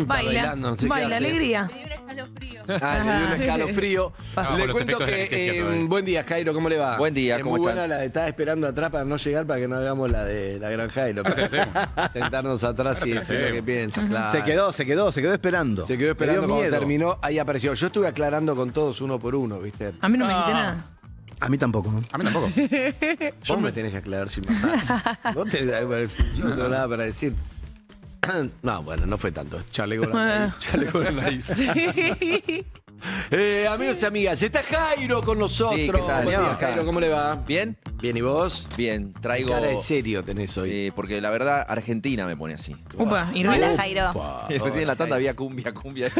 Baila, no sé qué baila, hace. alegría. Le dio un escalofrío. Le dio un escalofrío. Pasa. Le Los cuento efectos de que, anestesia todavía. buen día, Jairo, ¿cómo le va? Buen día, ¿cómo muy están? buena la de estaba esperando atrás para no llegar, para que no hagamos la de la gran Jairo. Ahora se la hacemos. Sentarnos atrás Ahora y se la decir lo que hacemos. piensa, claro. Se quedó esperando. Se quedó esperando Me dio cuando miedo. terminó, ahí apareció. Yo estuve aclarando con todos uno por uno, ¿viste? A mí no me dijiste nada. A mí tampoco, ¿no? A mí tampoco. Vos me tenés que aclarar si me más. Vos tenés algo para decir. Yo no tengo nada para decir. No, bueno, no fue tanto. Chaleco la nariz. Amigos y amigas, está Jairo con nosotros. Sí, ¿qué tal? Buen día, Acá. Jairo, ¿cómo le va? ¿Bien? Bien, ¿y vos? Bien, traigo... Cara de serio tenés hoy. porque la verdad, Argentina me pone así. Upa, y Hola, Jairo. Upa, Recién en la tanda Jairo. había cumbia.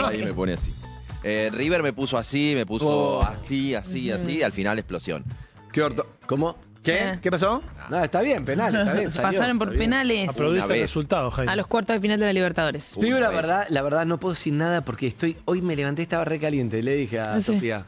Ahí me pone así. River me puso así, me puso Oh. así, y al final explosión. ¿Qué orto? ¿Cómo? ¿Qué? ¿Qué pasó? No, está bien, penal, está bien. salió, Pasaron por está bien. penales Aplaudís Una el vez. resultado, Jairo. a los cuartos de final de la Libertadores. Te digo Una la verdad no puedo decir nada porque hoy me levanté, estaba re caliente. Le dije a Ah, sí. Sofía.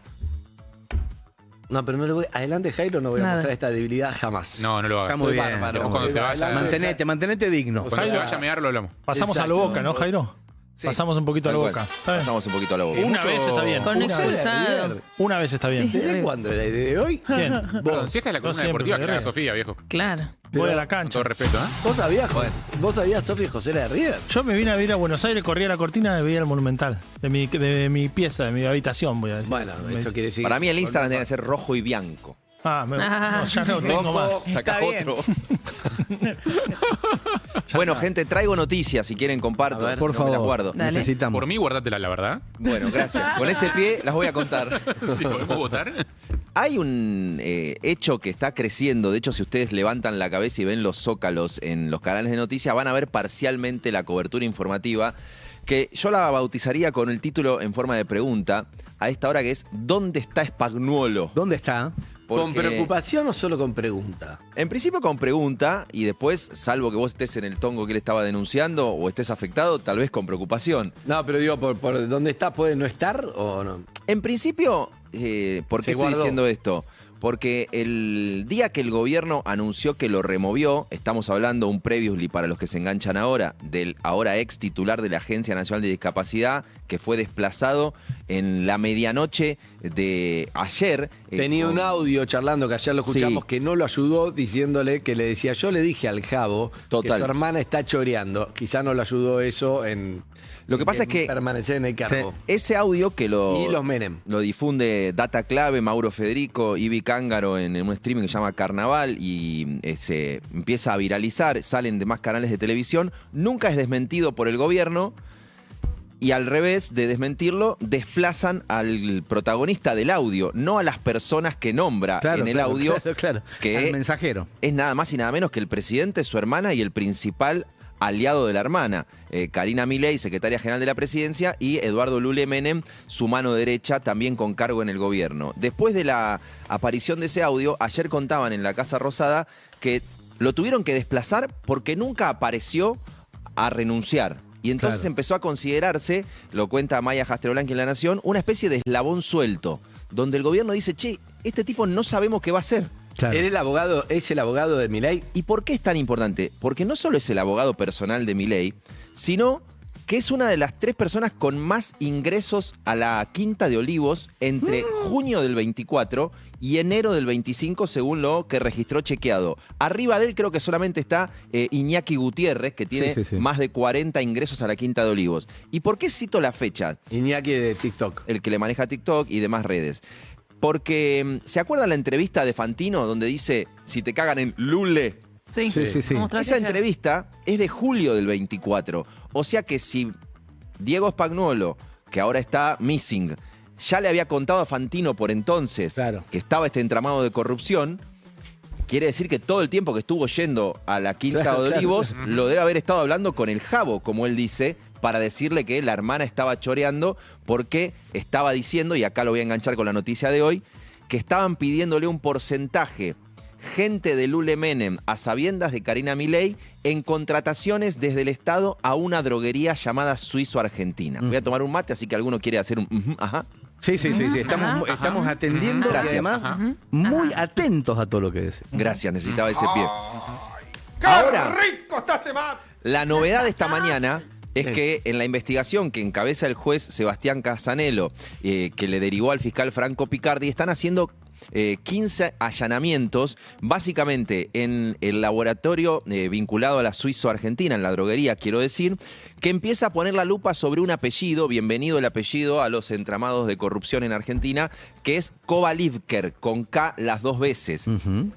No, pero no le voy. Adelante, Jairo, no voy a Nada. mostrar esta debilidad jamás. No, no lo hagas. Está muy bien. Bárbaro. Cuando se vaya. Adelante. Mantenete digno. Cuando se vaya a mear, lo hablamos. Pasamos a Exacto. lo Boca, ¿no, Jairo? Sí. Pasamos un poquito a Tal la cual. Boca. Está bien. Pasamos un poquito a la boca. Una vez está bien. Con un Una vez, expulsado. River. Una vez está bien. Sí. ¿Desde cuándo? ¿De hoy? ¿Quién? Perdón, si esta es la columna siempre, deportiva que le da Guerrero. Sofía, viejo. Claro. Voy a la Con cancha. todo respeto, ¿eh? ¿Vos sabías, Sofía José era de River? Yo me vine a vivir a Buenos Aires, corría la cortina y veía el Monumental. De mi pieza, de mi habitación, voy a decir. Bueno, eso quiere decir. Para mí el Instagram debe ser rojo y blanco. No, ya no tengo más. Sacá otro. Bueno, gente, traigo noticias si quieren comparto. A ver. Por favor. Me las guardo. Dale. Necesitamos. Por mí, guardátela, la verdad. Bueno, gracias. Con ese pie las voy a contar. Sí, ¿podemos votar? Hay un hecho que está creciendo. De hecho, si ustedes levantan la cabeza y ven los zócalos en los canales de noticias, van a ver parcialmente la cobertura informativa, que yo la bautizaría con el título en forma de pregunta a esta hora, que es ¿dónde está Spagnuolo? ¿Dónde está? ¿Con Porque, preocupación o solo con pregunta? en principio con pregunta, y después, salvo que vos estés en el tongo que él estaba denunciando o estés afectado, tal vez con preocupación. No, pero digo, ¿por dónde está? ¿Puede no estar o no? En principio, ¿por Se qué estoy guardó. diciendo esto? Porque el día que el gobierno anunció que lo removió, estamos hablando un previously para los que se enganchan ahora, del ahora ex titular de la Agencia Nacional de Discapacidad, que fue desplazado en la medianoche de ayer. Tenía un audio charlando que ayer lo escuchamos Sí. que no lo ayudó diciéndole que le decía, yo le dije al Jabo Total. que su hermana está choreando. Quizá no lo ayudó eso en Lo que pasa es que permanecer en el cargo. ese audio que Y los Menem. lo difunde Data Clave, Mauro Federico, Ibi Cángaro en un streaming que se llama Carnaval y se empieza a viralizar, salen de más canales de televisión, nunca es desmentido por el gobierno. Y al revés de desmentirlo, desplazan al protagonista del audio, no a las personas que nombra en el audio, Claro. que Al mensajero. es nada más y nada menos que el presidente, su hermana y el principal aliado de la hermana, Karina Milei, secretaria general de la presidencia, y Eduardo Lule Menem, su mano derecha, también con cargo en el gobierno. Después de la aparición de ese audio, ayer contaban en la Casa Rosada que lo tuvieron que desplazar porque nunca apareció a renunciar. Y entonces Claro. empezó a considerarse, lo cuenta Maya Jastroblanqui en La Nación, una especie de eslabón suelto, donde el gobierno dice, che, este tipo no sabemos qué va a hacer. Claro. ¿Era el abogado, es el abogado de Milei? ¿Y por qué es tan importante? Porque no solo es el abogado personal de Milei, sino que es una de las 3 personas con más ingresos a la Quinta de Olivos entre junio del 24 y enero del 25, según lo que registró Chequeado. Arriba de él creo que solamente está Iñaki Gutiérrez, que tiene Sí. más de 40 ingresos a la Quinta de Olivos. ¿Y por qué cito la fecha? Iñaki de TikTok. El que le maneja TikTok y demás redes. Porque, ¿se acuerdan la entrevista de Fantino donde dice, si te cagan en Lule? Sí, Sí. Lo mostraste Esa ayer. entrevista es de julio del 24. O sea que si Diego Spagnuolo, que ahora está missing, ya le había contado a Fantino por entonces Claro. que estaba este entramado de corrupción, quiere decir que todo el tiempo que estuvo yendo a la Quinta Claro, de claro. Olivos lo debe haber estado hablando con el Jabo, como él dice, para decirle que la hermana estaba choreando porque estaba diciendo, y acá lo voy a enganchar con la noticia de hoy, que estaban pidiéndole un porcentaje gente de Lule Menem a sabiendas de Karina Milei en contrataciones desde el Estado a una droguería llamada Suizo Argentina. Voy a tomar un mate, así que alguno quiere hacer un ajá. Sí. Estamos atendiendo Gracias. y además muy atentos a todo lo que dice. Gracias, necesitaba ese pie. Ahora, la novedad de esta mañana es que en la investigación que encabeza el juez Sebastián Casanello, que le derivó al fiscal Franco Picardi, están haciendo 15 allanamientos, básicamente en el laboratorio vinculado a la suizo-argentina, en la droguería, quiero decir, que empieza a poner la lupa sobre un apellido, bienvenido el apellido a los entramados de corrupción en Argentina, que es Kovalivker, con K las dos veces.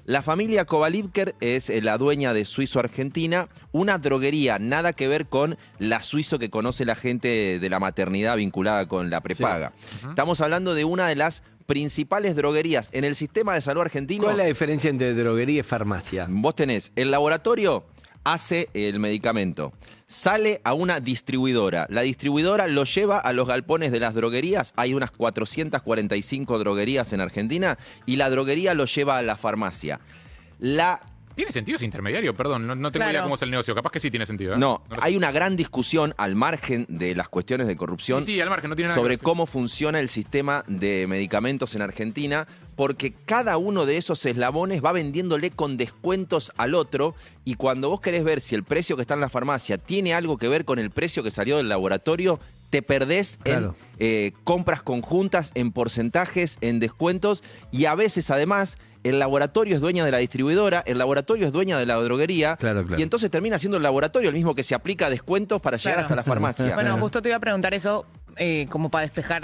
La familia Kovalivker es la dueña de Suizo-Argentina, una droguería, nada que ver con la Suizo que conoce la gente de la maternidad vinculada con la prepaga. Estamos hablando de una de las principales droguerías en el sistema de salud argentino. ¿Cuál es la diferencia entre droguería y farmacia? Vos tenés, el laboratorio hace el medicamento, sale a una distribuidora, la distribuidora lo lleva a los galpones de las droguerías, hay unas 445 droguerías en Argentina, y la droguería lo lleva a la farmacia. ¿Tiene sentido ese intermediario? Perdón, no tengo idea cómo es el negocio. Capaz que sí tiene sentido. No, lo sé. hay una gran discusión al margen de las cuestiones de corrupción Sí, al margen, no tiene nada sobre que ver. cómo funciona el sistema de medicamentos en Argentina, porque cada uno de esos eslabones va vendiéndole con descuentos al otro, y cuando vos querés ver si el precio que está en la farmacia tiene algo que ver con el precio que salió del laboratorio, te perdés en compras conjuntas, en porcentajes, en descuentos, y a veces además el laboratorio es dueña de la distribuidora, el laboratorio es dueña de la droguería, y entonces termina siendo el laboratorio el mismo que se aplica descuentos para llegar hasta la farmacia. Bueno, justo te iba a preguntar eso como para despejar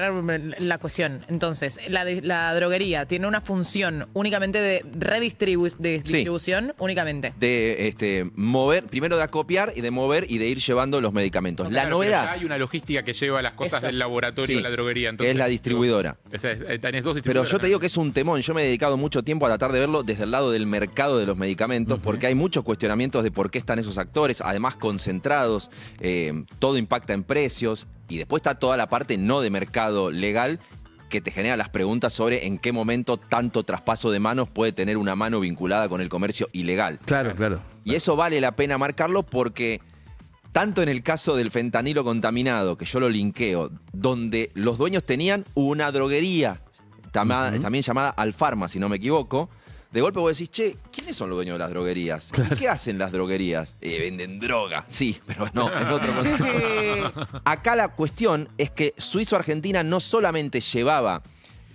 la cuestión. Entonces, la droguería tiene una función únicamente de distribución, únicamente. De mover, primero de acopiar y de mover y de ir llevando los medicamentos. No, la claro, novedad... pero ya hay una logística que lleva las cosas del laboratorio a la droguería. Entonces, que es la distribuidora. Tenés dos distribuidoras. Pero yo te digo que es un temón. Yo me he dedicado mucho tiempo a tratar de verlo desde el lado del mercado de los medicamentos, porque hay muchos cuestionamientos de por qué están esos actores, además concentrados, todo impacta en precios, y después está toda la parte no de mercado legal, que te genera las preguntas sobre en qué momento tanto traspaso de manos puede tener una mano vinculada con el comercio ilegal. Claro, claro. Y eso vale la pena marcarlo porque tanto en el caso del fentanilo contaminado, que yo lo linkeo, donde los dueños tenían una droguería, también llamada Alfarma, si no me equivoco, de golpe vos decís, che, ¿quiénes son los dueños de las droguerías? ¿Y qué hacen las droguerías? Venden droga, sí, pero no, en otro contexto. Acá la cuestión es que Suizo-Argentina no solamente llevaba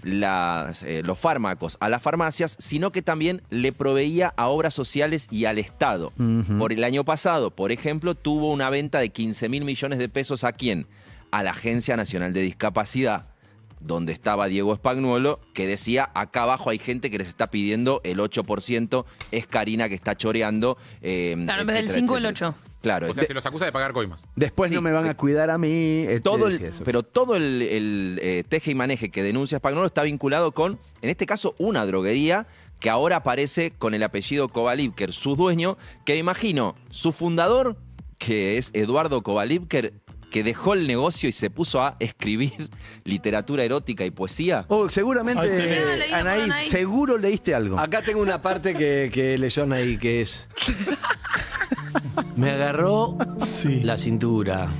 los fármacos a las farmacias, sino que también le proveía a obras sociales y al Estado. Por el año pasado, por ejemplo, tuvo una venta de 15.000 millones de pesos. ¿A quién? A la Agencia Nacional de Discapacidad, donde estaba Diego Spagnuolo, que decía, acá abajo hay gente que les está pidiendo el 8%, es Karina que está choreando. Claro, en vez del 5, el 8. Claro. O sea, se los acusa de pagar coimas. Después no me van a cuidar a mí. Pero todo el teje y maneje que denuncia Spagnuolo está vinculado con, en este caso, una droguería que ahora aparece con el apellido Kovalivker, su dueño, que me imagino, su fundador, que es Eduardo Kovalivker, que dejó el negocio y se puso a escribir literatura erótica y poesía. Oh, seguramente, Anaí, seguro leíste algo. Acá tengo una parte que leyó Anaí, que es... Me agarró la cintura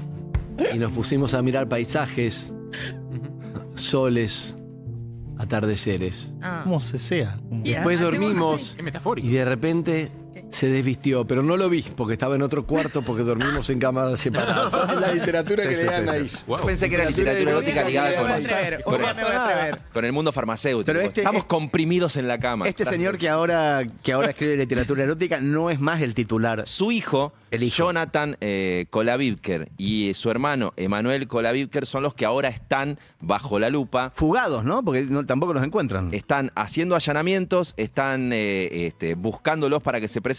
y nos pusimos a mirar paisajes, soles, atardeceres. ¿Cómo se sea? Después dormimos Es metafórico. y de repente se desvistió, pero no lo vi porque estaba en otro cuarto porque dormimos en cámaras separadas. Es la literatura que le dan ahí. Wow. Yo pensé que era literatura erótica ligada con el mundo farmacéutico. Pero Estamos comprimidos en la cama. Este Gracias. señor que ahora escribe literatura erótica no es más el titular. Su hijo, Jonathan Kovalivker, y su hermano Emanuel Kovalivker son los que ahora están bajo la lupa. Fugados, ¿no? Porque tampoco los encuentran. Están haciendo allanamientos, están buscándolos para que se presenten.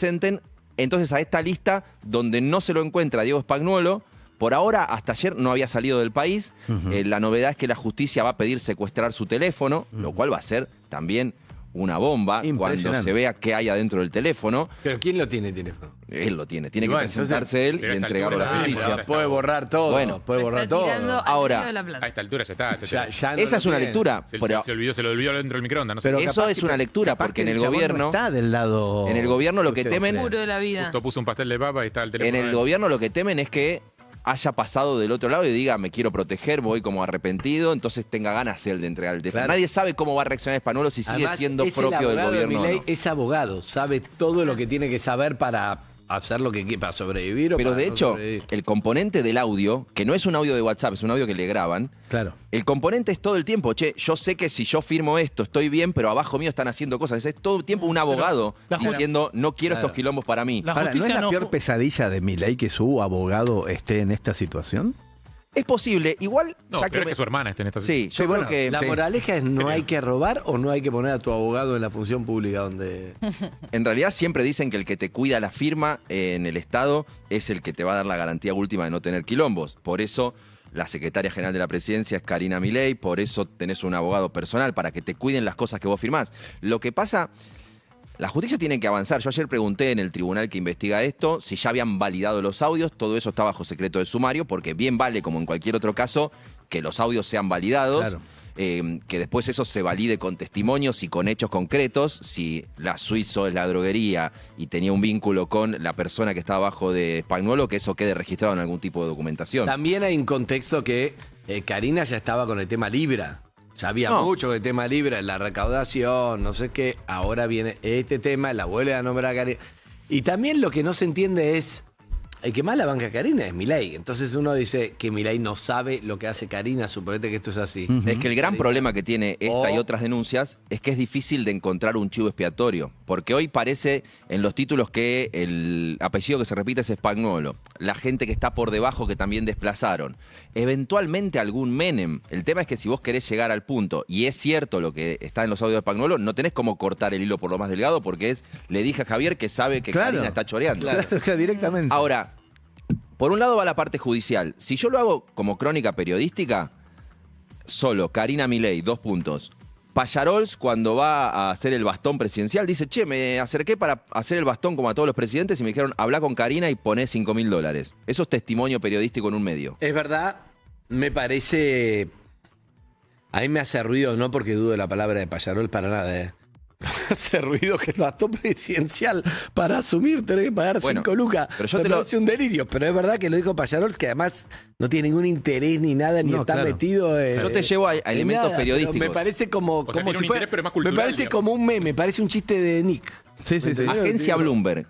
Entonces, a esta lista, donde no se lo encuentra Diego Spagnuolo, por ahora, hasta ayer no había salido del país. La novedad es que la justicia va a pedir secuestrar su teléfono, lo cual va a ser también una bomba cuando se vea qué hay adentro del teléfono. ¿Pero quién lo tiene teléfono? Él lo tiene que Bueno, presentarse él pero y a esta entregarlo a la altura justicia. Puede borrar todo. Bueno, puede borrar todo. Ahora, A esta altura ya está. Ya no esa lo es una tiene. lectura. Se Pero lo olvidó dentro del microondas. No sé. Pero eso capaz es que- una lectura, capaz porque que en el chabón no gobierno... está del lado. En el gobierno lo que ustedes temen... creen. Puro de la vida. Justo puso un pastel de papa y está el teléfono. En el adentro. gobierno lo que temen es que haya pasado del otro lado y diga, me quiero proteger, voy como arrepentido, entonces tenga ganas él de entregar el teléfono. Claro. Nadie sabe cómo va a reaccionar Spagnuolo si sigue Además, siendo es el propio del abogado de gobierno o Milei, no. es abogado, sabe todo lo que tiene que saber para hacer lo que quiera para sobrevivir o Pero para de no hecho, sobrevivir. el componente del audio, que no es un audio de WhatsApp, es un audio que le graban, Claro. el componente es todo el tiempo, che, yo sé que si yo firmo esto estoy bien, pero abajo mío están haciendo cosas. Es todo el tiempo un abogado la ju- diciendo, no quiero Claro. estos quilombos para mí. La Ahora, ¿no es justicia la peor fu- pesadilla de Milei que su abogado esté en esta situación? Es posible, igual... No, ya peor es me- que su hermana esté en esta Sí, yo Sí, creo bueno, que... La sí. moraleja es no hay que robar o no hay que poner a tu abogado en la función pública donde... En realidad siempre dicen que el que te cuida la firma en el Estado es el que te va a dar la garantía última de no tener quilombos. Por eso la secretaria general de la presidencia es Karina Milei, por eso tenés un abogado personal, para que te cuiden las cosas que vos firmás. Lo que pasa, la justicia tiene que avanzar. Yo ayer pregunté en el tribunal que investiga esto si ya habían validado los audios. Todo eso está bajo secreto de sumario, porque bien vale, como en cualquier otro caso, que los audios sean validados. Claro. Que después eso se valide con testimonios y con hechos concretos, si la Suizo es la droguería y tenía un vínculo con la persona que estaba abajo de Spagnuolo, que eso quede registrado en algún tipo de documentación. También hay un contexto que Karina ya estaba con el tema Libra. Ya había No. mucho de tema Libra en la recaudación, no sé qué. Ahora viene este tema, la vuelve a nombrar a Karina. Y también lo que no se entiende es, el que más la banca a Karina es Milei. Entonces uno dice que Milei no sabe lo que hace Karina, suponete que esto es así. Es que el gran problema que tiene esta y O- otras denuncias es que es difícil de encontrar un chivo expiatorio. Porque hoy parece en los títulos que el apellido que se repite es Spagnuolo. La gente que está por debajo que también desplazaron. Eventualmente algún Menem. El tema es que si vos querés llegar al punto, y es cierto lo que está en los audios de Spagnuolo, no tenés cómo cortar el hilo por lo más delgado porque es, le dije a Javier que sabe que Claro. Karina está choreando. Claro, directamente. Ahora, por un lado va la parte judicial. Si yo lo hago como crónica periodística, solo Karina Milei, 2 puntos. Pallarols, cuando va a hacer el bastón presidencial, dice, che, me acerqué para hacer el bastón como a todos los presidentes y me dijeron, habla con Karina y poné $5.000. Eso es testimonio periodístico en un medio. Es verdad, me parece... A mí me hace ruido, no porque dudo de la palabra de Payarol para nada, Me hace ruido que el bastón presidencial para asumir tenés que pagar Bueno, 5 lucas. pero yo Me te lo- parece un delirio, pero es verdad que lo dijo Payarol, que además no tiene ningún interés ni nada, ni No, está claro. metido en... Yo te llevo a en elementos nada, pero periodísticos. Me parece como, sea, como tiene si un fuera... interés, pero más me cultural, parece digamos. como un meme, parece un chiste de Nick. Sí, sí, sí. ¿Me entendés? Agencia Digo, Bloomberg,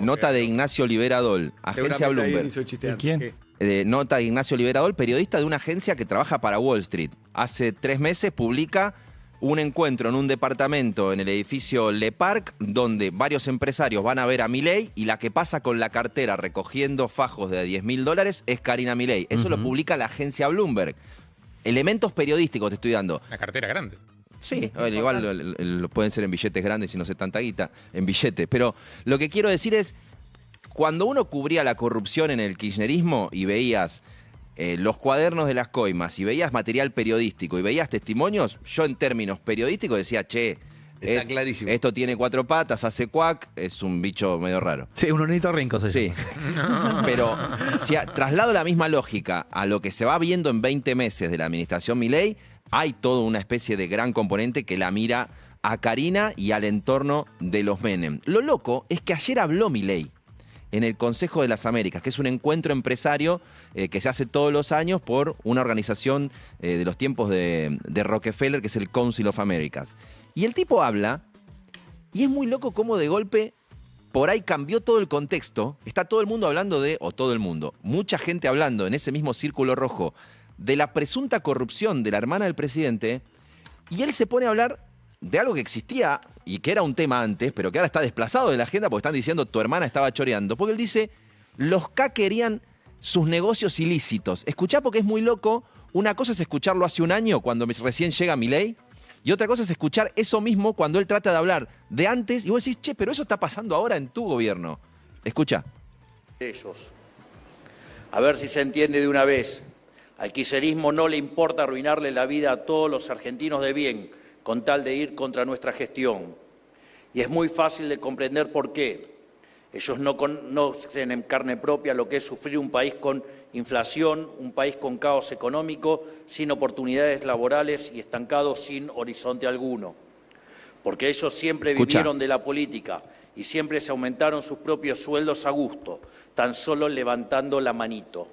nota de Ignacio Liberadol. Agencia seguramente alguien Bloomberg. hizo chiste antes. ¿Quién? ¿Qué? Nota de Ignacio Liberador, periodista de una agencia que trabaja para Wall Street. Hace 3 meses publica un encuentro en un departamento en el edificio Le Parc, donde varios empresarios van a ver a Milei y la que pasa con la cartera recogiendo fajos de $10.000 es Karina Milei. Eso lo publica la agencia Bloomberg. Elementos periodísticos te estoy dando. Una cartera grande. Sí, igual pueden ser en billetes grandes y no sé tanta guita, en billetes. Pero lo que quiero decir es, cuando uno cubría la corrupción en el kirchnerismo y veías los cuadernos de las coimas y veías material periodístico y veías testimonios, yo en términos periodísticos decía, che, Está clarísimo. esto tiene 4 patas, hace cuac, es un bicho medio raro. Sí, un ornitorrinco. Sí, pero si traslado la misma lógica a lo que se va viendo en 20 meses de la administración Milei, hay toda una especie de gran componente que la mira a Karina y al entorno de los Menem. Lo loco es que ayer habló Milei en el Consejo de las Américas, que es un encuentro empresario que se hace todos los años por una organización de los tiempos de Rockefeller, que es el Council of Americas. Y el tipo habla, y es muy loco cómo de golpe por ahí cambió todo el contexto. Está todo el mundo hablando mucha gente hablando en ese mismo círculo rojo de la presunta corrupción de la hermana del presidente, y él se pone a hablar de algo que existía y que era un tema antes, pero que ahora está desplazado de la agenda porque están diciendo tu hermana estaba choreando. Porque él dice, los K querían sus negocios ilícitos. Escuchá porque es muy loco. Una cosa es escucharlo hace un año cuando recién llega Milei, y otra cosa es escuchar eso mismo cuando él trata de hablar de antes y vos decís, che, pero eso está pasando ahora en tu gobierno. Escucha. Ellos. A ver si se entiende de una vez. Al kirchnerismo no le importa arruinarle la vida a todos los argentinos de bien, con tal de ir contra nuestra gestión. Y es muy fácil de comprender por qué. Ellos no conocen en carne propia lo que es sufrir un país con inflación, un país con caos económico, sin oportunidades laborales y estancado sin horizonte alguno. Porque ellos siempre vivieron de la política y siempre se aumentaron sus propios sueldos a gusto, tan solo levantando la manito.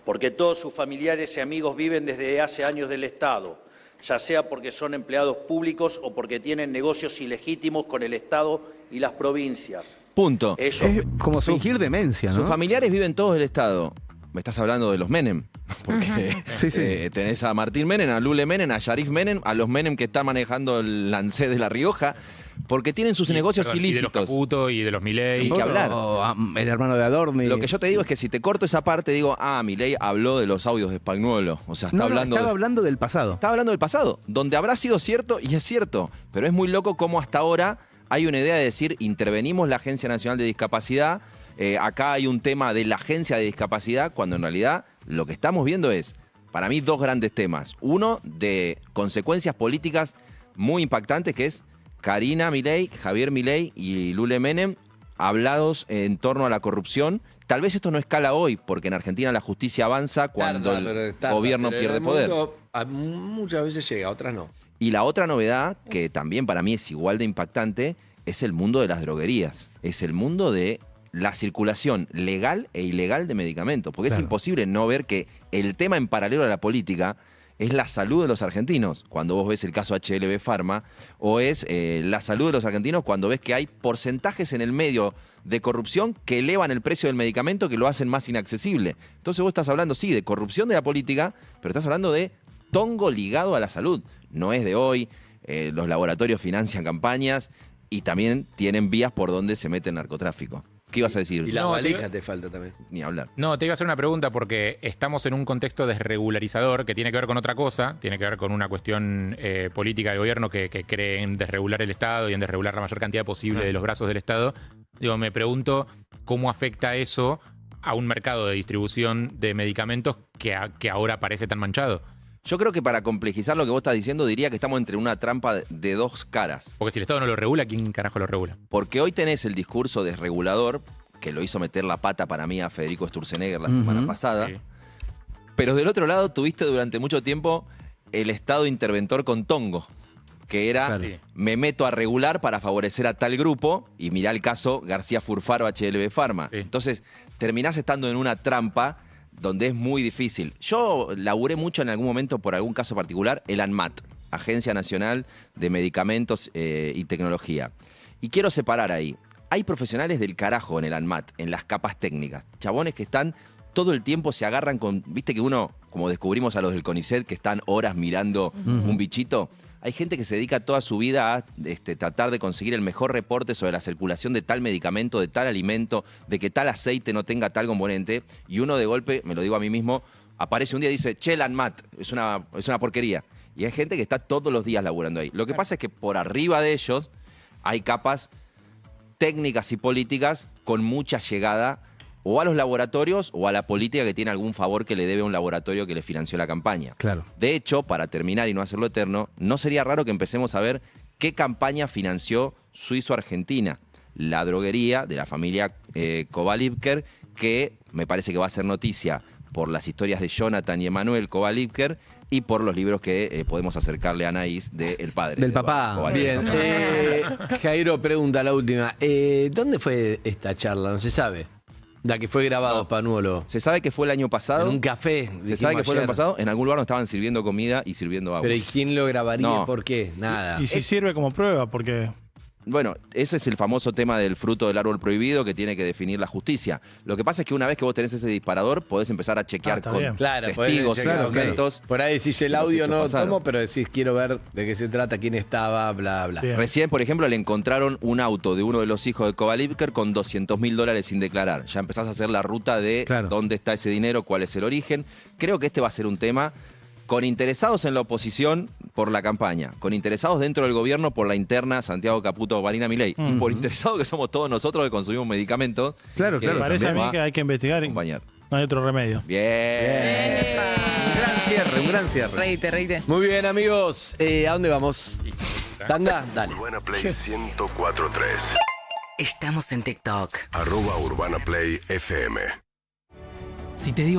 Porque todos sus familiares y amigos viven desde hace años del Estado, ya sea porque son empleados públicos o porque tienen negocios ilegítimos con el Estado y las provincias. Punto. Eso. Es como fingir demencia, ¿no? Sus familiares viven todos del Estado. Me estás hablando de los Menem. Porque Sí, sí. tenés a Martín Menem, a Lule Menem, a Sharif Menem, a los Menem que están manejando el Lancet de La Rioja, porque tienen sus negocios Y de los ilícitos. Caputo y de los Milei. Hay que hablar. El hermano de Adorni. Lo que yo te digo es que si te corto esa parte, digo, Milei habló de los audios de Spagnuolo. O sea, estaba hablando hablando del pasado. Estaba hablando del pasado, donde habrá sido cierto y es cierto. Pero es muy loco cómo hasta ahora hay una idea de decir, intervenimos la Agencia Nacional de Discapacidad, acá hay un tema de la Agencia de Discapacidad, cuando en realidad lo que estamos viendo es, para mí, dos grandes temas. Uno, de consecuencias políticas muy impactantes, que es Karina Milei, Javier Milei y Lule Menem, hablados en torno a la corrupción. Tal vez esto no escala hoy, porque en Argentina la justicia avanza cuando el gobierno pierde poder. Muchas veces llega, otras no. Y la otra novedad, que también para mí es igual de impactante, es el mundo de las droguerías. Es el mundo de la circulación legal e ilegal de medicamentos. Porque es imposible no ver que el tema en paralelo a la política es la salud de los argentinos, cuando vos ves el caso HLB Pharma, o es la salud de los argentinos cuando ves que hay porcentajes en el medio de corrupción que elevan el precio del medicamento, que lo hacen más inaccesible. Entonces vos estás hablando, sí, de corrupción de la política, pero estás hablando de tongo ligado a la salud. No es de hoy, los laboratorios financian campañas y también tienen vías por donde se mete el narcotráfico. ¿Qué ibas a decir? Y la No, valija te falta también. Ni hablar. No, te iba a hacer una pregunta porque estamos en un contexto desregularizador que tiene que ver con otra cosa, tiene que ver con una cuestión política del gobierno que cree en desregular el Estado y en desregular la mayor cantidad posible de los brazos del Estado. Digo, me pregunto cómo afecta eso a un mercado de distribución de medicamentos que ahora parece tan manchado. Yo creo que para complejizar lo que vos estás diciendo, diría que estamos entre una trampa de dos caras. Porque si el Estado no lo regula, ¿quién carajo lo regula? Porque hoy tenés el discurso desregulador, que lo hizo meter la pata para mí a Federico Sturzenegger la semana pasada. Sí. Pero del otro lado tuviste durante mucho tiempo el Estado interventor con tongo, que era, me meto a regular para favorecer a tal grupo, y mirá el caso García Furfaro, HLB Pharma. Sí. Entonces, terminás estando en una trampa donde es muy difícil. Yo laburé mucho en algún momento, por algún caso particular, el ANMAT, Agencia Nacional de Medicamentos y Tecnología. Y quiero separar ahí. Hay profesionales del carajo en el ANMAT, en las capas técnicas. Chabones que están todo el tiempo, se agarran con... Viste que uno, como descubrimos a los del CONICET, que están horas mirando un bichito. Hay gente que se dedica toda su vida a tratar de conseguir el mejor reporte sobre la circulación de tal medicamento, de tal alimento, de que tal aceite no tenga tal componente. Y uno de golpe, me lo digo a mí mismo, aparece un día y dice, che, el ANMAT, es una porquería. Y hay gente que está todos los días laburando ahí. Lo que pasa es que por arriba de ellos hay capas técnicas y políticas con mucha llegada o a los laboratorios o a la política que tiene algún favor que le debe a un laboratorio que le financió la campaña. Claro. De hecho, para terminar y no hacerlo eterno, no sería raro que empecemos a ver qué campaña financió Suizo-Argentina, la droguería de la familia Kovalipker, que me parece que va a ser noticia por las historias de Jonathan y Emanuel Kovalipker y por los libros que podemos acercarle a Anaís de El Padre. Del papá. Kovalipker. Bien, Jairo pregunta la última. ¿Dónde fue esta charla? No se sabe. La que fue grabado, Spagnuolo. Se sabe que fue el año pasado. En un café. Se sabe que fue el año pasado en algún lugar donde estaban sirviendo comida y sirviendo agua. Pero ¿y quién lo grabaría? No. ¿Por qué? Nada. Y si sirve como prueba, porque Bueno, ese es el famoso tema del fruto del árbol prohibido que tiene que definir la justicia. Lo que pasa es que una vez que vos tenés ese disparador, podés empezar a chequear está con bien. Claro, testigos y claro, documentos. Por ahí decís el si los audio hechos no pasaron. tomo, pero decís quiero ver de qué se trata, quién estaba, bla, bla. Bien. Recién, por ejemplo, le encontraron un auto de uno de los hijos de Kovalipker con $200.000 sin declarar. Ya empezás a hacer la ruta de dónde está ese dinero, cuál es el origen. Creo que este va a ser un tema con interesados en la oposición por la campaña, con interesados dentro del gobierno por la interna Santiago Caputo, Marina Milei, y por interesados que somos todos nosotros que consumimos medicamentos. Claro, que claro. me parece a también mí va que hay que investigar y acompañar. no hay otro remedio. Bien. Un gran cierre. Reíte, reíte. Muy bien, amigos. ¿A dónde vamos? ¿Tanda? Dale. Urbana Play 104.3. Estamos en TikTok. @UrbanaPlayFM. Si te digo